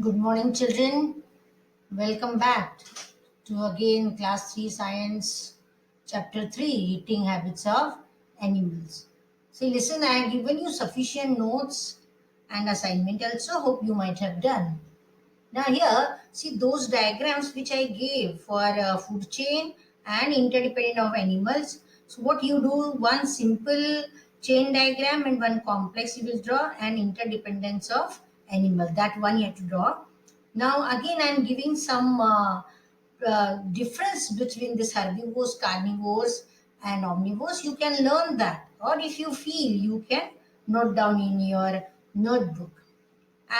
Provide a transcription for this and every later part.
Good morning, children. Welcome back to again class 3 science chapter 3 eating habits of animals. See, listen, I have given you sufficient notes and assignment also. Hope you might have done. Now, here, see those diagrams which I gave for food chain and interdependent of animals. So, what you do, one simple chain diagram and one complex you will draw, and interdependence of animal. That one you have to draw. Now, again, I am giving some difference between this herbivores, carnivores, and omnivores. You can learn that, or if you feel, you can note down in your notebook,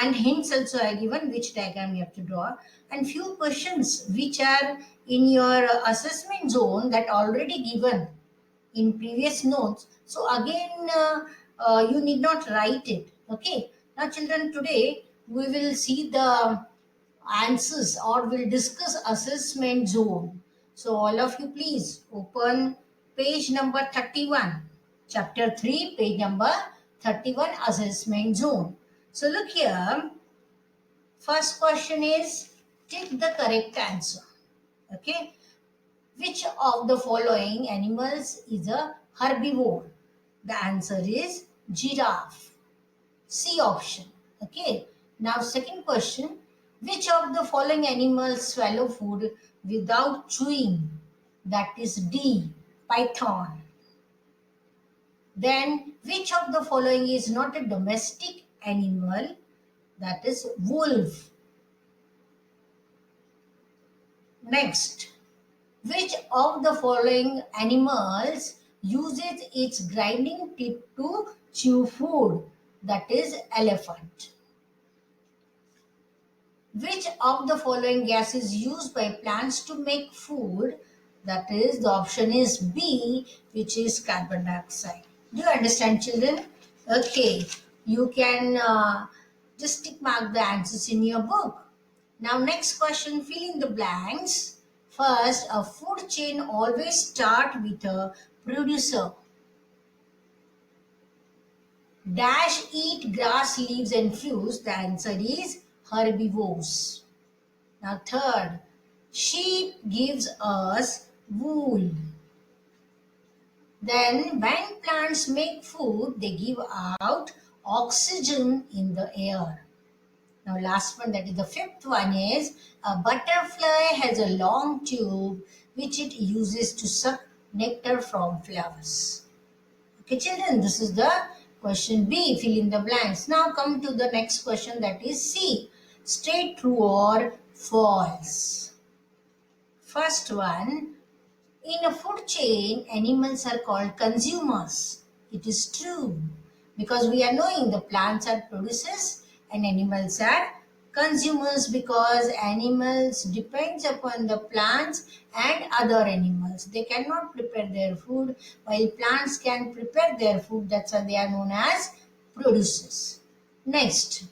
and hints also are given which diagram you have to draw, and few questions which are in your assessment zone that already given in previous notes. So again, you need not write it. Okay, now children, today we will see the answers or will discuss assessment zone. So all of you please open page number 31, chapter 3, page number 31, assessment zone. So look here, first question is take the correct answer. Okay, which of the following animals is a herbivore? The answer is giraffe. C option. Okay. Now second question. Which of the following animals swallow food without chewing? That is D. Python. Then which of the following is not a domestic animal? That is wolf. Next. Which of the following animals uses its grinding teeth to chew food? That is elephant. Which of the following gas is used by plants to make food? That is, the option is B, which is carbon dioxide. Do you understand, children? Okay, you can just tick mark the answers in your book. Now, next question, fill in the blanks. First, a food chain always start with a producer. Dash eat grass, leaves and fruits. The answer is herbivores. Now third, sheep gives us wool. Then when plants make food, they give out oxygen in the air. Now last one, that is the fifth one, is a butterfly has a long tube which it uses to suck nectar from flowers. Okay children, this is the question B, fill in the blanks. Now come to the next question, that is C. Straight, true or false. First one, in a food chain, animals are called consumers. It is true because we are knowing the plants are producers and animals are consumers, because animals depends upon the plants and other animals. They cannot prepare their food while plants can prepare their food. That's why they are known as producers. Next,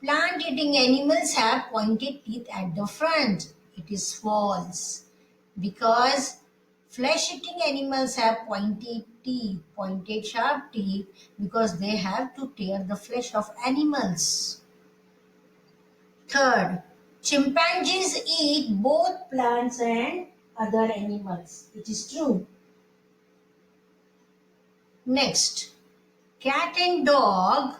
plant eating animals have pointed teeth at the front. It is false because flesh eating animals have pointed teeth, pointed sharp teeth, because they have to tear the flesh of animals. Third, chimpanzees eat both plants and other animals. It is true. Next, cat and dog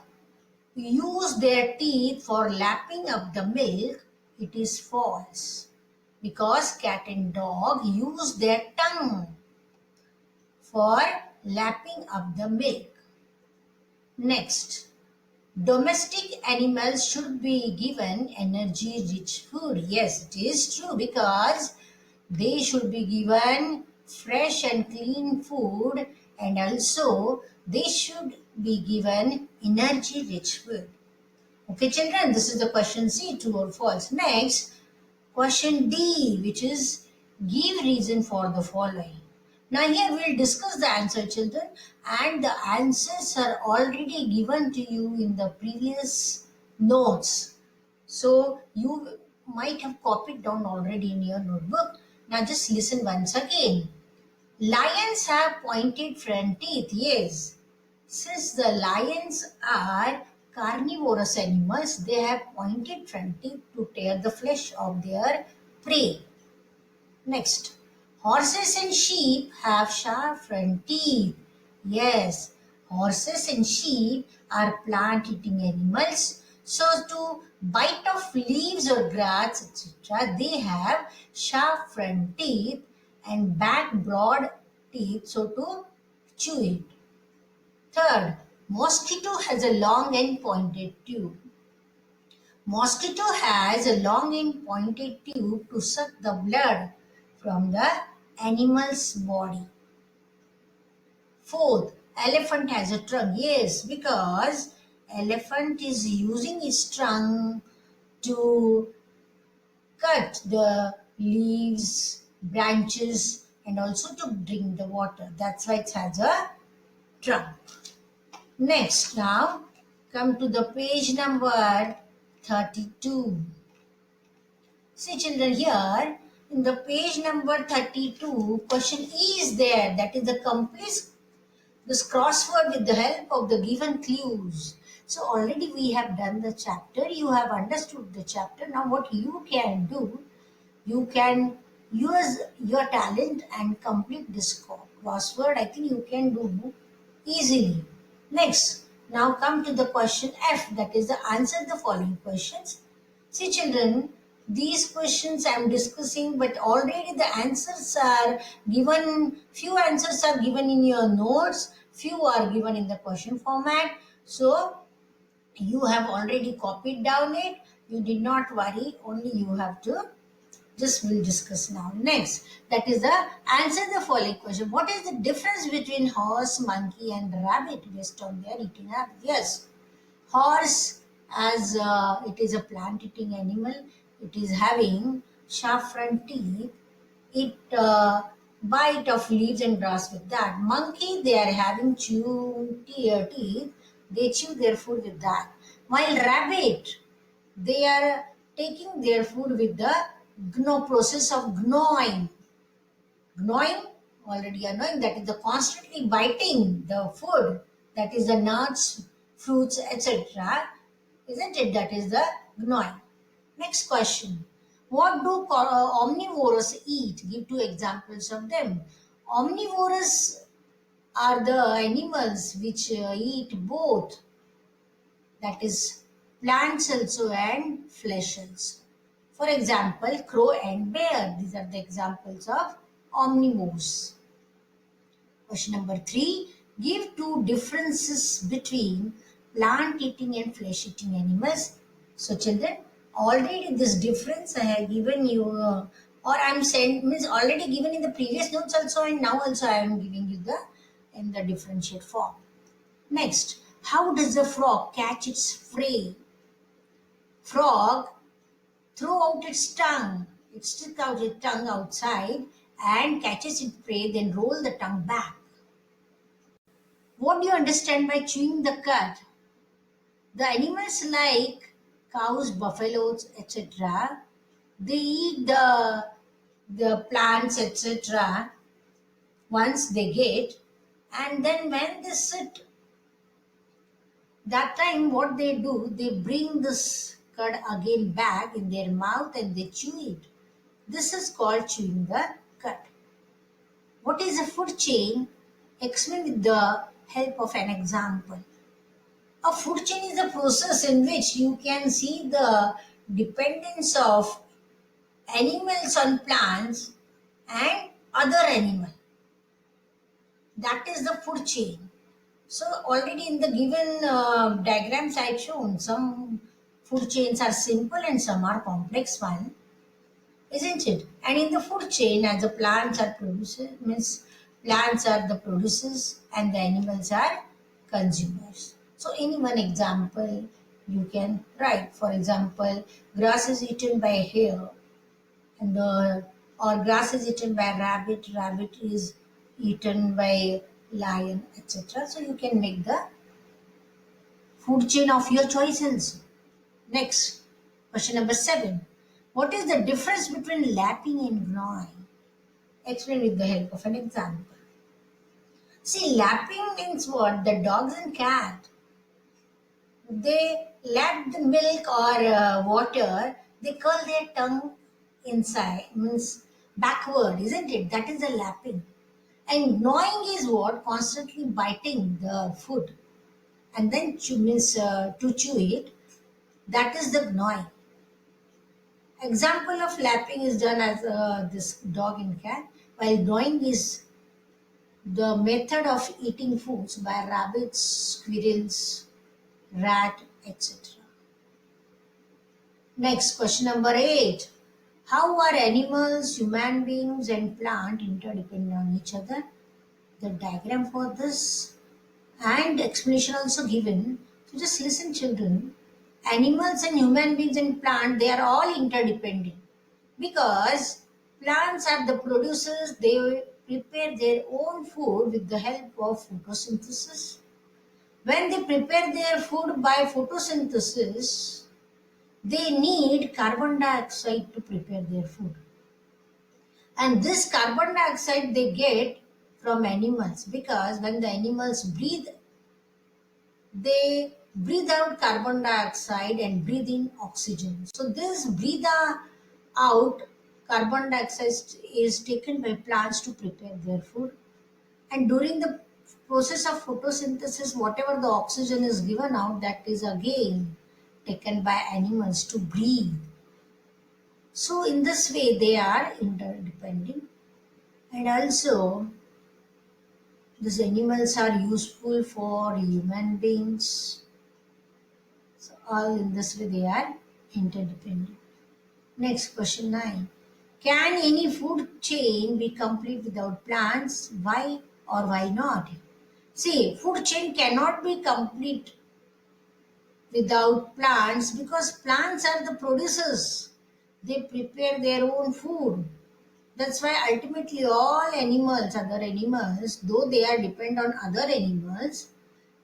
use their teeth for lapping up the milk. It is false because cat and dog use their tongue for lapping up the milk. Next, domestic animals should be given energy rich food. Yes, it is true because they should be given fresh and clean food, and also they should be given energy rich food. Okay children, this is the question C, true or false. Next, question D, which is give reason for the following. Now here we will discuss the answer children, and the answers are already given to you in the previous notes. So you might have copied down already in your notebook. Now just listen once again. Lions have pointed front teeth. Yes, since the lions are carnivorous animals, they have pointed front teeth to tear the flesh of their prey. Next, horses and sheep have sharp front teeth. Yes, horses and sheep are plant eating animals. So, to bite off leaves or grass, etc., they have sharp front teeth and back broad teeth, so to chew it. Third, mosquito has a long and pointed tube. Mosquito has a long and pointed tube to suck the blood from the animal's body. Fourth, elephant has a trunk. Yes, because elephant is using its trunk to cut the leaves, branches, and also to drink the water. That's why it has a trunk. Next, now come to the page number 32. See children, here in the page number 32, question E is there. That is the complete this crossword with the help of the given clues. So already we have done the chapter. You have understood the chapter. Now what you can do, you can use your talent and complete this crossword. I think you can do easily. Next, now come to the question F, that is the answer the following questions. See children, these questions I am discussing, but already the answers are given, few answers are given in your notes, few are given in the question format. So you have already copied down it. You did not worry, only you have to this we'll discuss now. Next, that is the answer the following question. What is the difference between horse, monkey, and rabbit based on their eating habits? Yes, horse, as it is a plant-eating animal, it is having sharp front teeth. It bite of leaves and grass with that. Monkey, they are having teeth. They chew their food with that. While rabbit, they are taking their food with the process of gnawing. Gnawing, already you are knowing, that is the constantly biting the food, that is the nuts, fruits, etc. Isn't it? That is the gnawing. Next question. What do omnivores eat? Give two examples of them. Omnivores are the animals which eat both, that is plants also and flesh also. For example, crow and bear. These are the examples of omnivores. Question number 3. Give two differences between plant eating and flesh eating animals. So children, already this difference I have given you or I am saying means already given in the previous notes also, and now also I am giving you the in the differentiate form. Next, how does the frog catch its prey? Frog throw out its tongue. It sticks out its tongue outside and catches its prey, then roll the tongue back. What do you understand by chewing the cud? The animals like cows, buffaloes, etc. They eat the plants, etc. once they get, and then when they sit, that time what they do, they bring this cud again back in their mouth and they chew it. This is called chewing the cud. What is a food chain? Explain with the help of an example. A food chain is a process in which you can see the dependence of animals on plants and other animal. That is the food chain. So already in the given diagrams I have shown, some food chains are simple and some are complex one, isn't it? And in the food chain, as the plants are producers, means plants are the producers and the animals are consumers. So in one example, you can write, for example, grass is eaten by hare, and or grass is eaten by rabbit, rabbit is eaten by lion, etc. So you can make the food chain of your choices. Next, question number 7. What is the difference between lapping and gnawing? Explain with the help of an example. See, lapping means what? The dogs and cat, They lap the milk or water, they curl their tongue inside, means backward, isn't it? That is the lapping. And gnawing is what? Constantly biting the food and then to chew it. That is the gnawing. Example of lapping is done as this dog and cat, while gnawing is the method of eating foods by rabbits, squirrels, rat, etc. Next, question number 8. How are animals, human beings, and plant interdependent on each other? The diagram for this and explanation also given. So just listen, children. Animals and human beings and plant, they are all interdependent because plants are the producers. They prepare their own food with the help of photosynthesis. When they prepare their food by photosynthesis, they need carbon dioxide to prepare their food. And this carbon dioxide they get from animals because when the animals breathe, they breathe out carbon dioxide and breathe in oxygen. So this out carbon dioxide is taken by plants to prepare their food. And during the process of photosynthesis, whatever the oxygen is given out, that is again taken by animals to breathe. So in this way, they are interdependent. And also, these animals are useful for human beings. So all in this way, they are interdependent. Next, question 9. Can any food chain be complete without plants? Why or why not? See, food chain cannot be complete without plants because plants are the producers. They prepare their own food. That's why ultimately all animals, other animals, though they are depend on other animals,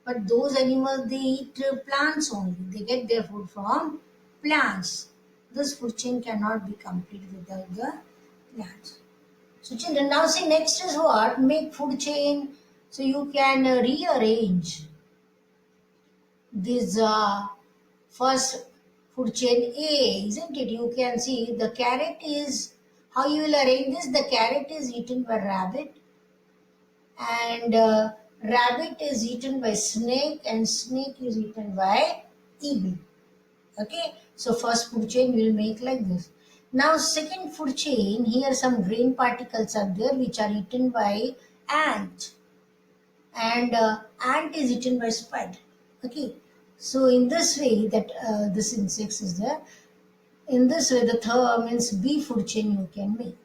but those animals they eat plants only. They get their food from plants. This food chain cannot be complete without the plants. So children, now see next is what? Make food chain. So you can rearrange this first food chain A, isn't it? You can see the carrot is, how you will arrange this? The carrot is eaten by rabbit and rabbit is eaten by snake and snake is eaten by eagle. Okay, so first food chain will make like this. Now second food chain, here some grain particles are there which are eaten by ant and ant is eaten by spider. Okay, so in this way that this insects is there. In this way the third means B food chain you can make.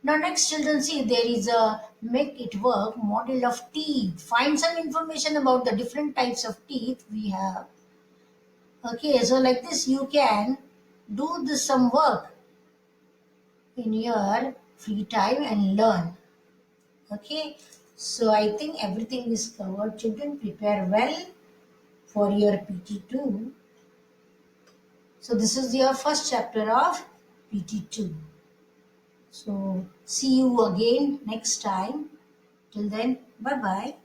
Now next children see there is a make it work model of teeth. Find some information about the different types of teeth we have. Okay, so like this you can do this some work in your free time and learn. Okay, so I think everything is covered. Children, prepare well for your PT2. So this is your first chapter of PT2. So see you again next time. Till then, bye bye.